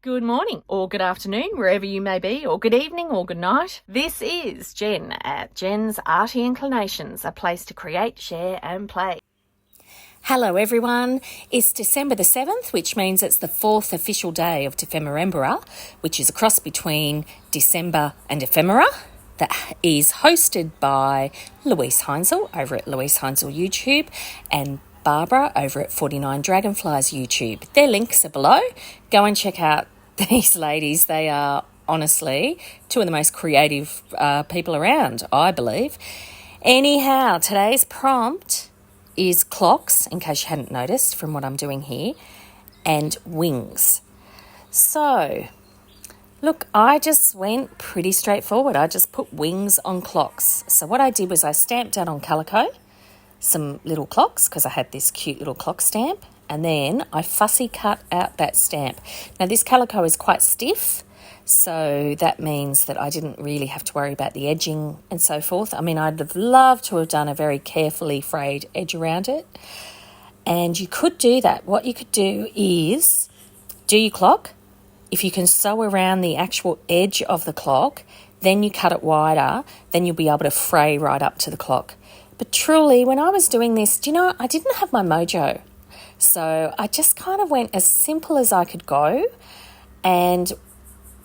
Good morning or good afternoon, wherever you may be, or good evening or good night. This is Jen at JensArtyInclinations, a place to create, share and play. Hello everyone, it's December the 7th, which means it's the fourth official day of Dephemerember, which is a cross between December and Ephemera, that is hosted by Luise Heinzl over at Luise Heinzl YouTube and Barbara over at 49 Dragonflies YouTube. Their links are below. Go and check out these ladies. They are honestly two of the most creative people around, I believe. Anyhow, today's prompt is clocks, in case you hadn't noticed from what I'm doing here, and wings. So, look, I just went pretty straightforward. I just put wings on clocks. So what I did was I stamped out on calico some little clocks because I had this cute little clock stamp, and then I fussy cut out that stamp. Now this calico is quite stiff, so that means that I didn't really have to worry about the edging and so forth. I mean, I'd have loved to have done a very carefully frayed edge around it, and you could do that. What you could do is do your clock. If you can sew around the actual edge of the clock, then you cut it wider, then you'll be able to fray right up to the clock. But truly, when I was doing this, I didn't have my mojo. So I just kind of went as simple as I could go, and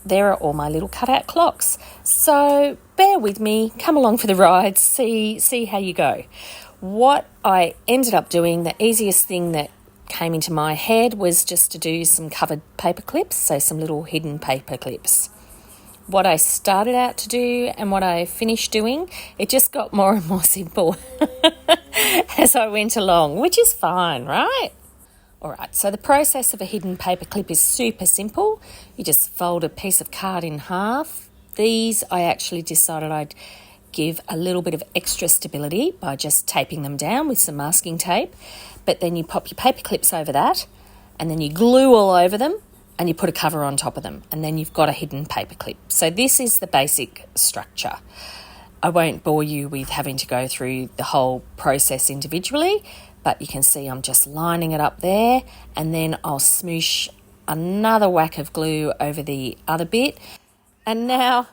there are all my little cutout clocks. So bear with me, come along for the ride, see how you go. What I ended up doing, the easiest thing that came into my head was just to do some covered paper clips, so some little hidden paper clips. What I started out to do and what I finished doing, it just got more and more simple as I went along, which is fine, right? All right, so the process of a hidden paper clip is super simple. You just fold a piece of card in half. These I actually decided I'd give a little bit of extra stability by just taping them down with some masking tape. But then you pop your paper clips over that, and then you glue all over them, and you put a cover on top of them, and then you've got a hidden paper clip. So this is the basic structure. I won't bore you with having to go through the whole process individually, but you can see I'm just lining it up there, and then I'll smoosh another whack of glue over the other bit. And now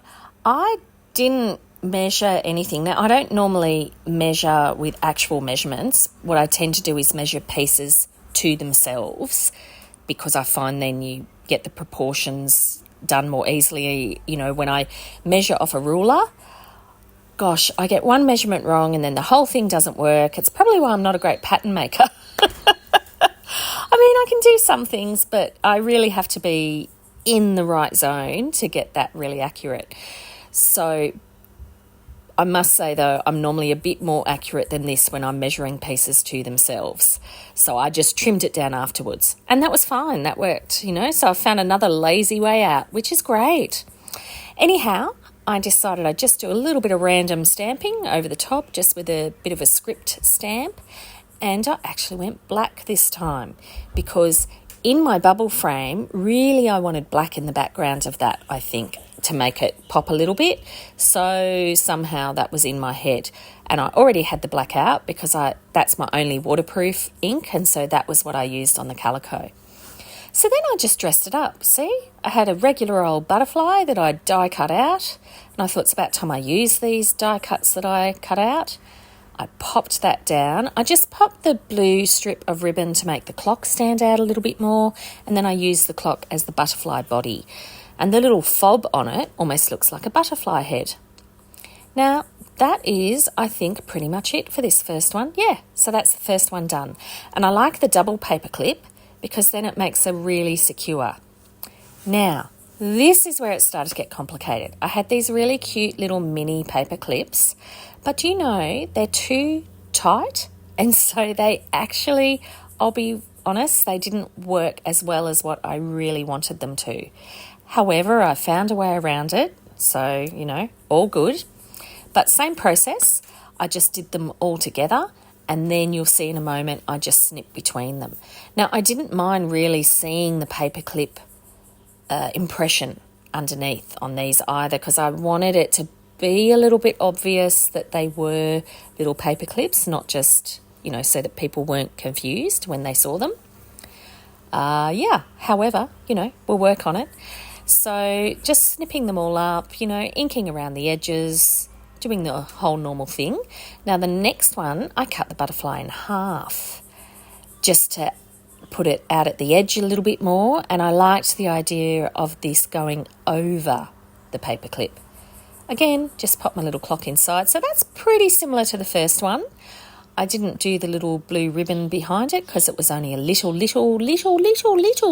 I didn't measure anything. Now I don't normally measure with actual measurements. What I tend to do is measure pieces to themselves, because I find then you get the proportions done more easily. When I measure off a ruler, gosh, I get one measurement wrong and then the whole thing doesn't work. It's probably why I'm not a great pattern maker. I mean, I can do some things, but I really have to be in the right zone to get that really accurate. So I must say, though, I'm normally a bit more accurate than this when I'm measuring pieces to themselves. So I just trimmed it down afterwards. And that was fine. That worked, So I found another lazy way out, which is great. Anyhow, I decided I'd just do a little bit of random stamping over the top, just with a bit of a script stamp. And I actually went black this time because in my bubble frame, really I wanted black in the background of that, I think, to make it pop a little bit. So somehow that was in my head, and I already had the black out because that's my only waterproof ink, and so that was what I used on the calico. So then I just dressed it up. See, I had a regular old butterfly that I die cut out, and I thought it's about time I use these die cuts that I cut out. I popped that down. I just popped the blue strip of ribbon to make the clock stand out a little bit more, and then I used the clock as the butterfly body. And the little fob on it almost looks like a butterfly head. Now, that is, I think, pretty much it for this first one. Yeah, so that's the first one done. And I like the double paper clip because then it makes it really secure. Now, this is where it started to get complicated. I had these really cute little mini paper clips, but they're too tight, and so they actually, I'll be honest, they didn't work as well as what I really wanted them to. However, I found a way around it, so, all good. But same process, I just did them all together, and then you'll see in a moment I just snipped between them. Now, I didn't mind really seeing the paperclip impression underneath on these either, because I wanted it to be a little bit obvious that they were little paper clips, not just, so that people weren't confused when they saw them. However, we'll work on it. So just snipping them all up, inking around the edges, doing the whole normal thing. Now the next one, I cut the butterfly in half just to put it out at the edge a little bit more, and I liked the idea of this going over the paperclip. Again, just pop my little clock inside. So that's pretty similar to the first one. I didn't do the little blue ribbon behind it because it was only a little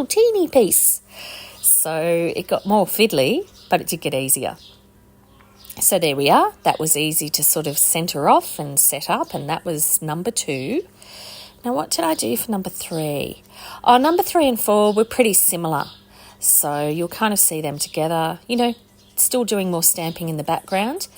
teeny piece. So it got more fiddly, but it did get easier. So there we are. That was easy to sort of centre off and set up, and that was number 2. Now what did I do for number 3? Number 3 and 4 were pretty similar. So you'll kind of see them together, still doing more stamping in the background.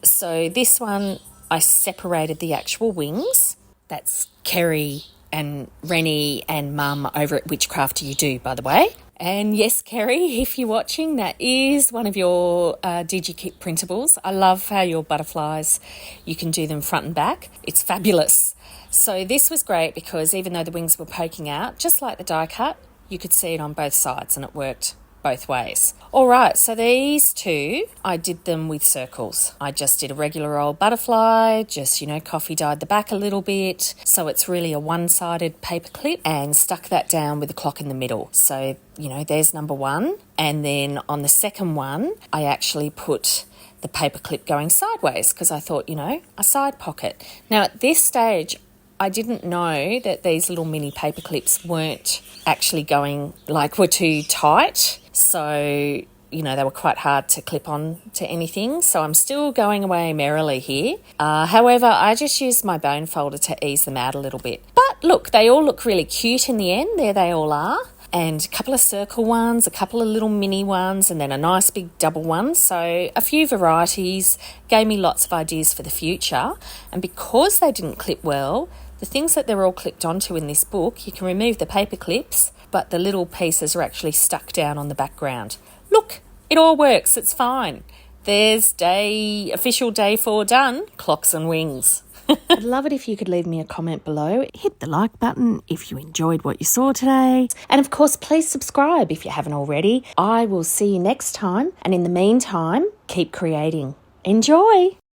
So this one, I separated the actual wings. That's Kerry and Rennie and Mum over at Witchcraft You Do, by the way. And yes, Kerry, if you're watching, that is one of your DigiKit printables. I love how your butterflies, you can do them front and back. It's fabulous. So this was great because even though the wings were poking out, just like the die cut, you could see it on both sides and it worked both ways. All right, so these 2, I did them with circles. I just did a regular old butterfly, just, coffee dyed the back a little bit. So it's really a one-sided paper clip, and stuck that down with the clock in the middle. So, there's number 1. And then on the second one, I actually put the paper clip going sideways because I thought, a side pocket. Now at this stage, I didn't know that these little mini paper clips weren't actually were too tight. So, they were quite hard to clip on to anything. So I'm still going away merrily here. However, I just used my bone folder to ease them out a little bit. But look, they all look really cute in the end. There they all are. And a couple of circle ones, a couple of little mini ones, and then a nice big double one. So a few varieties, gave me lots of ideas for the future. And because they didn't clip well, the things that they're all clipped onto in this book, you can remove the paper clips, but the little pieces are actually stuck down on the background. Look, it all works. It's fine. There's official day 4 done. Clocks and wings. I'd love it if you could leave me a comment below. Hit the like button if you enjoyed what you saw today. And of course, please subscribe if you haven't already. I will see you next time. And in the meantime, keep creating. Enjoy.